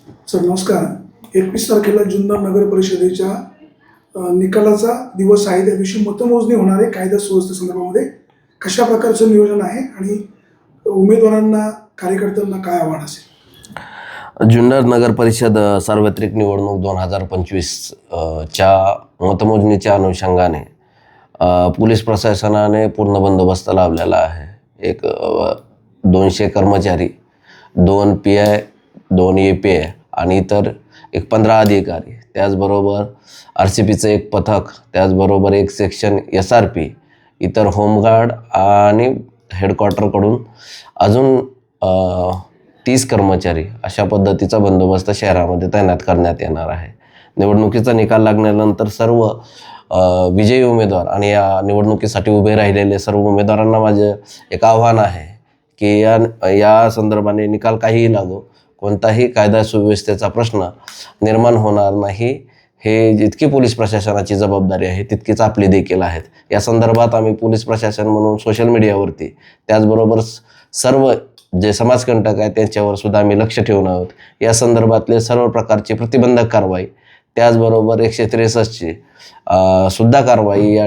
Sir नमस्कार. 21 तारखेला जुन्नर नगर परिषदेच्या निकालाचा दिवस आहे. त्या दिवशी मतमोजणी होणार आहे. कायदा सुव्यवस्थे संदर्भामध्ये कशा प्रकारचं नियोजन आहे आणि उमेदवारांना कार्यकर्त्यांना काय आव्हान असेल? जुन्नर नगर परिषद सार्वत्रिक निवडणूक 2025 च्या मतमोजणीच्या अनुषंगाने पोलीस प्रशासनाने पूर्ण बंदोबस्त लावलेला आहे. 200 कर्मचारी, 2 PI, 2 API आणि इतर 15 अधिकारी, त्याचबरोबर RCPचं एक पथक, त्याचबरोबर एक सेक्शन SRP, इतर होमगार्ड आणि हेडक्वार्टरकडून अजून 30 कर्मचारी अशा पद्धतीचा बंदोबस्त शहरामध्ये तैनात करण्यात येणार आहे. निवडणुकीचा निकाल लागल्यानंतर सर्व विजयी उमेदवार आणि या निवडणुकीसाठी उभे राहिलेले सर्व उमेदवारांना माझे एक आव्हान आहे की या संदर्भाने निकाल काहीही लागो, कोणताही कायदा सुव्यवस्थेचा प्रश्न निर्माण होणार नाही. हे जितकी पोलीस प्रशासनाची जबाबदारी आहे तितकीच आपली देखील आहेत. या संदर्भात आम्ही पोलीस प्रशासन म्हणून सोशल मीडियावरती, त्याचबरोबर सर्व जे समाजकंटक आहेत त्यांच्यावर सुद्धा आम्ही लक्ष ठेवून आहोत. या संदर्भातले सर्व प्रकारची प्रतिबंधक कारवाई, त्याचबरोबर 163ची सुद्धा कारवाई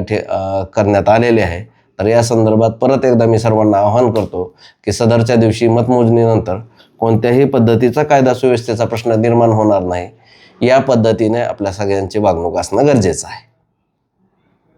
करण्यात आलेली आहे. तर या संदर्भात परत एकदा मी सर्वांना आवाहन करतो की सदरच्या दिवशी मतमोजणीनंतर कोणत्याही पद्धतीचा कायदा सुव्यवस्थेचा प्रश्न निर्माण होणार नाही, या पद्धतीने आपल्या सगळ्यांची वागणूक असणं गरजेचं आहे.